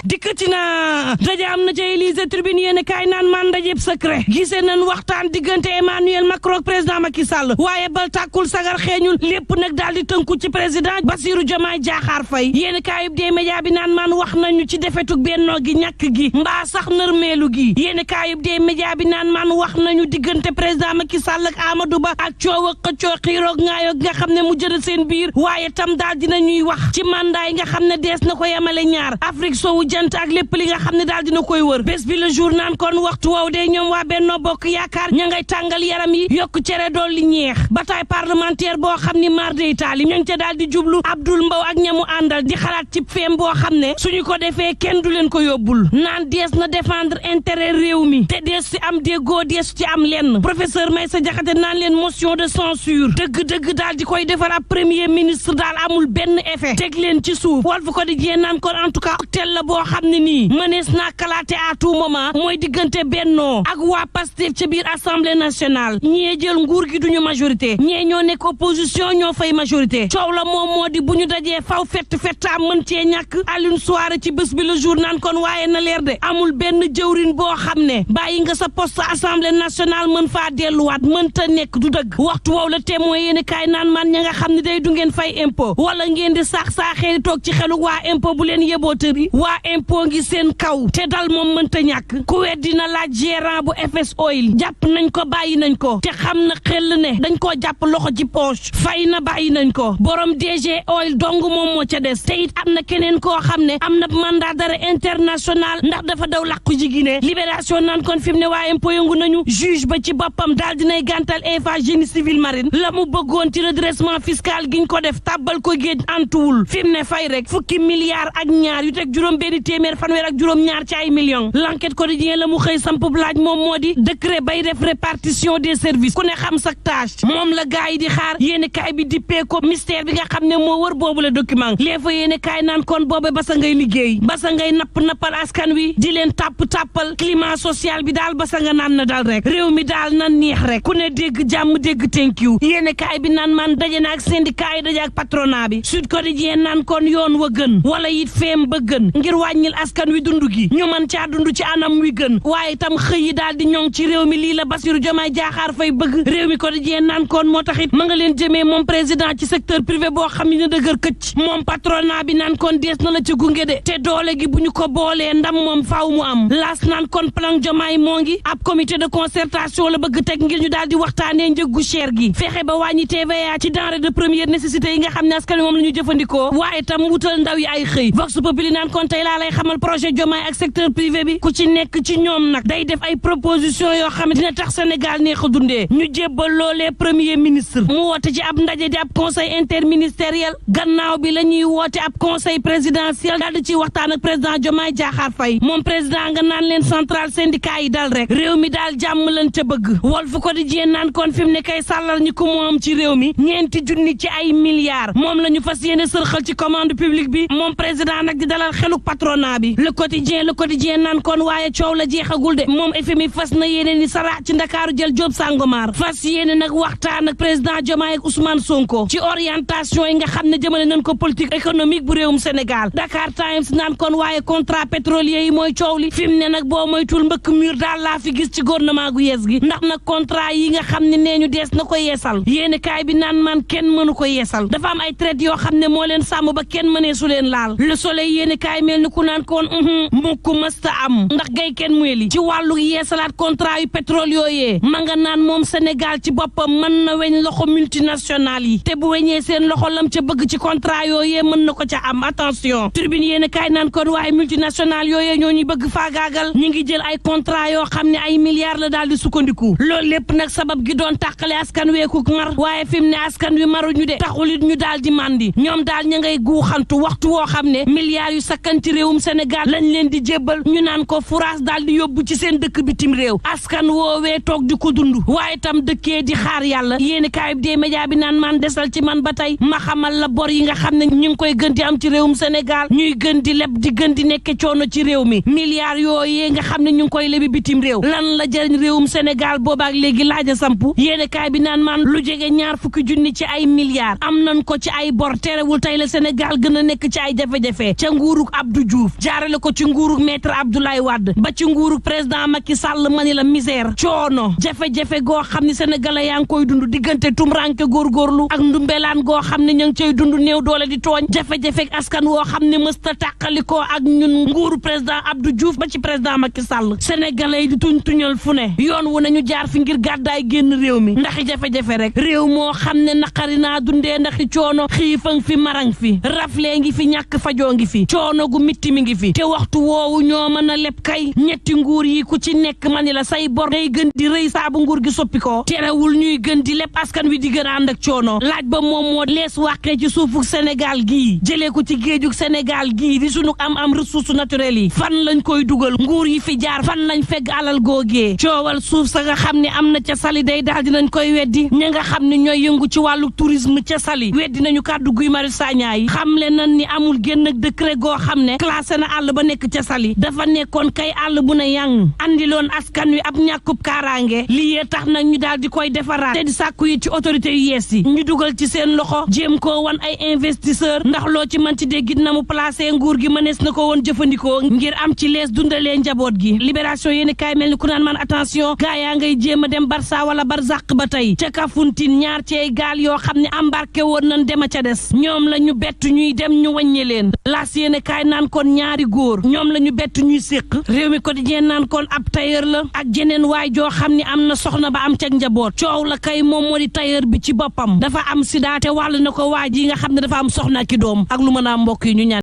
dikkati na daje am na ca Élysée Tribune yéen kaay naan man dajeb secret gisee nañ waxtaan diggante Emmanuel Macron président Macky Sall waaye bal tàkkul sagar xeeñul lépp nag daal di tënku ci président Bassirou Diomaye Diakhar Faye yéen kaay des médias bi naan man wax nañu ci defetuk bennoo gi ñàkk gi mbaa sax nërmeelu gi yéen kaay des médias bi naan man wax nañu diggante président Macky Sall ak Amadou Ba ak coow ak xëccoo xiiroog ngaayoog nga xam ne mu jël seen biir waaye tam daal dina ñuy wax ci mandat yi nga xam ne dees na ko yemale ñaar Afrique sowu jant ak lépp li nga xam ne daal dina koy wër bés bi le jour naan kon waxtu woow de ñoom waa Benno Bokk Yaakaar ña ngay tàngal yaram yi yokk cere dool li ñeex bataille parlementaire boo xam ni mar de Italie ña ngi ca daal di jublu Abdoul Mbow ak ñamu àndal di xalaat ci feem boo xam ne suñu ko defee kenn du leen ko yóbbul naan dees na défendre intérêt réew mi te dees si am déggoo dees ci am lenn professeur Maïssa Diakhaté naan leen motion de censure dëgg-dëgg daal di koy defar ab premier ministre daal amul benn effet teg leen ci suuf Walf Quotidien naan kon en tout cas cocktail la boo xam ne nii mënees naa kalaate à tout moment mooy diggante Benno ak waa Pastef ci biir assemblée nationale ñee jël nguur gi duñu majorité ñee ñoo nekk opposition ñoo fay majorité coow la moom moo di bu ñu dajee faw fett am mën cee ñàkk Alioune Souaré ci bés bi le jour naan kon waaye na leer de amul benn jëwrin boo xam ne bàyyi nga sa poste assemblée nationale mën faa delluwaat mënta nekk du dëgg waxtu woow la témoin yéen kaay naan man ña nga xam ne day du ngeen fay impôt wala ngeen di saax-saaxee di toog ci xelu waa impôt bu leen yebootëri waa impôt ngi seen kaw te dal moom mënta ñàkk ku weddi na laaj gérant bu FS Oil jàpp nañ ko bàyyi nañ ko te xam na xel ne dañ koo jàpp loxo ci poche fay na bàyyi nañ ko borom DG Oil dong moom moo ca des te it am na keneen koo xam ne am na mandat d'arrêt international ndax dafa daw làqu ji Guinée libération naan kon fi mu ne waa impôt yëngu nañu juge ba ci boppam daal dinay gàntal EFA génie civil marine la mu bëggoon ci redressement fiscal giñ ko def tàbbal ko géej antuwul fi mu ne fay rek fukki milliards ak ñaar yu teg juróom benn téeméer fanweer ak juróom ñaar ci ay millions l'enquête quotidien la mu xëy sampub laaj moom moo di décret bay def répartition des services ku ne xam sa tâche moom la gars yi di xaar yéeni kaay bi dippee ko mystère bi nga xam ne moo wër boobu la document lee fa yéeni kaay naan kon boobe basa ngay liggéey basa ngay nappal askan wi di leen tàppal climat social bi daal basa nga naan na dal rek réew mi daal nan neex rek ku ne dégg jàmm dégg thank you yéeni kaay bi naan man daje na ak syndicat yi daje ak patronat bi Sud Quotidien naan kon yoon wa gën wala it feem ba gën ngir wàññil askan wi dund gi ñu mën caa dund ci anam wi gën waaye itam xëy yi daal di ñoŋ ci réew mi lii la Bassirou Diomaye Diakhar Faye bëgg réew mi Quotidien naan kon moo tax it ma nga leen jëmee moom président ci secteur privé boo xam ne dëgër këcc moom patronat bi naan kon dees na la ci gunge de te doole gi bu ñu ko boolee ndam moom faaw mu am laas naan kon plan Diomaye moo ngi ab comité de concertation la bëgg teg ngir ñu daal di waxtaanee njëggu cher gi fexe ba wàññi TVA ci denrée de première nécessité yi nga xam ne askan wi moom la ñu jëfandikoo waaye tam wutal ndaw yi ay xëy Vox Populi naan kon tey laa lay xamal projet Diomaye ak secteur privé bi ku ci nekk ci ñoom nag day def ay proposition yoo xam ne dina tax Sénégal neex a dundee ñu jébbal loolee premier ministre mu woote ci ab ndaje di ab conseil interministériel gannaaw bi la ñuy woote ab conseil présidentiel daal di ciy waxtaan ak président Diomaye Diakhar Faye moom président nga naan leen central syndicat yi dal rek réew mi daal jàmm lañ ca bëgg Walf Quotidien naan kon fi mu ne kay sàllal ñu ko moom ci réew mi ñeenti junni ci ay milliards moom la ñu fas yéene sërxal ci commande publique bi moom président nag di dalal xeluk patronat bi le quotidien naan kon waaye coow la jeexagul de moom FMI fas na yéene ni sara ci Ndakaaru jël Diop Sangomar fas yéene nag waxtaan ak président Diomaye ak Ousmane Sonko ci orientation yi nga xam ne jëmale nañ ko politique économique bu réewum Sénégal Dakar Times naan kon waaye contrat pétrolier yi mooy coow li fi mu ne nag boo moytul mbëkk mur daal laa fi gis ci gouvernement gu yees gi ndax nag contrat yi nga xam ne nee ñu dees na ko yeesal yéene kaay bi naan man kenn mënu ko yeesal dafa am ay traite yoo xam ne moo leen sàmm ba kenn mënee su leen laal Le Soleil yéene kaay mel ni ku naan koon mukk mësta am ndax gay kenn mueli ci wàllu yeesalaat contrat yu pétrole yooyee ma nga naan moom Sénégal ci boppam mën na weñ loxo multinational yi te bu weñee seen loxo lam ca bëgg ci contrat yooyee mën na ko ca am attention Tribune yéene kaay naan kon waaye multinational yooyee ñoo ñu bëgg faagaagal ñi ngi jël ay contrat yoo xam ne ay milliards la daal di sukkandiku loolu lépp nag sabab gi doon tàqale askan weekuk mar waaye fi mu ne askan wi maruñu de taxulit ñu daal di mandi ñoom daal ña ngay guuxantu waxtu woo xam ne milliards yu sakkan ci réewum Sénégal lañ leen di jébbal ñu naan ko furaas daal di yóbbu ci seen dëkk bitim réew askan woowee toog di ko dund waaye tam dëkkee di xaar yàlla yéeni kaayub dee média bi naan man desal ci man ba tey ma xamal la bor yi nga xam ne ñu ngi koy gën di am ci réewum Sénégal ñuy gën di leb di gën di nekke coono ci réew mi milliards yooyee nga xam ne ñu ngi koy lebi bitim réew lan la jëriñ réewum Sénégal boobaak léegi laaja sampu yéeni kaay bi naan man lu jege ñaar fukki junni ci ay milliards am nañ ko ci ay bor terewul tey la Sénégal gën a nekk ci ay jafe-jafe ca nguuruk Abdou Diouf jaarale ko ci nguuru maître Abdoulaye Wade ba ci nguuru président Macky Sall mani la misère coono jafe-jafe goo xam ne sénégalais yaa ngi koy dund diggante tumranke góorgóorlu ak ndumbelaan goo xam ne ña ngi cay dund néew doole di tooñ jafe-jafe askan woo xam ne mësta tàqalikoo ak ñun nguuru président Abdou Diouf ba ci président Macky Sall sénégalais yi di tuñal fu ne yoon wu nañu jaar fi ngir gàddaay génn réew mi ndaxi jafe-jafe rek réew moo xam ne naqari naa dundee ndaxi coono xiifang fi marang fi raflee ngi fi ñàkk fajoo ngi fi coono gu mitti mi ngi fi te waxtu woowu ñoo mën a leb kay ñetti nguur yi ku ci nekk mani la say bor day gën di rëy saabu nguur gi soppi ko terewul ñuy gën di leb askan wi di gën a ànd ak coono laaj ba moom moo lees wàqee ci suufuk Sénégal gii jëlee ko ci géejug Sénégal gii di sunu am ressources naturelles yi fan lañ koy dugal nguur yi fi jaar fan lañ fegg alal googee coowal suuf sa nga xam ne am na ca Saly day daal dinañ koy weddi ña nga xam ne ñooy yëngu ci wàllu tourisme ca Saly weddi nañu kàddu Guy Marius Sagna yi xamle nan ni amul génn ak décret goo xam ne classé na àll ba nekk ca Saly dafa nekkoon kay àll bu ne yang andiloon askan wi ab ñàkkub kaaraange lii tax nag ñu daal di koy defaraat te di sàkku yi ci autorité yu yees yi ñu dugal ci seen loxo jéem koo wan ay investisseur ndax loo ci mën ci déggit na mu placé nguur gi mënees na ko woon jëfandikoo ngir am ci lees dundalee njaboot gi libération yéeni kaay mel ni ku naan man attention gaa yaa ngay jéem a dem Barça wala Barzak ba tey ca Kafountine ñaar ci ay gaal yoo xam ne embarqué woon nañ dema ca des ñoom la ñu bett ñuy dem ñu wàññi leen laas yéeni kaay naan kon ñaari góor ñoom la ñu bett ñuy séq réew mi quotidien naan kon ab tailleur la ak jeneen waay joo xam ne am na soxna ba am ca njaboot coow la kay moom moo di tailleur bi ci boppam dafa am sida te wàll na ko waay ji nga xam ne dafa am soxna ki doom ak lu mën a mbokk yi ñu ñaan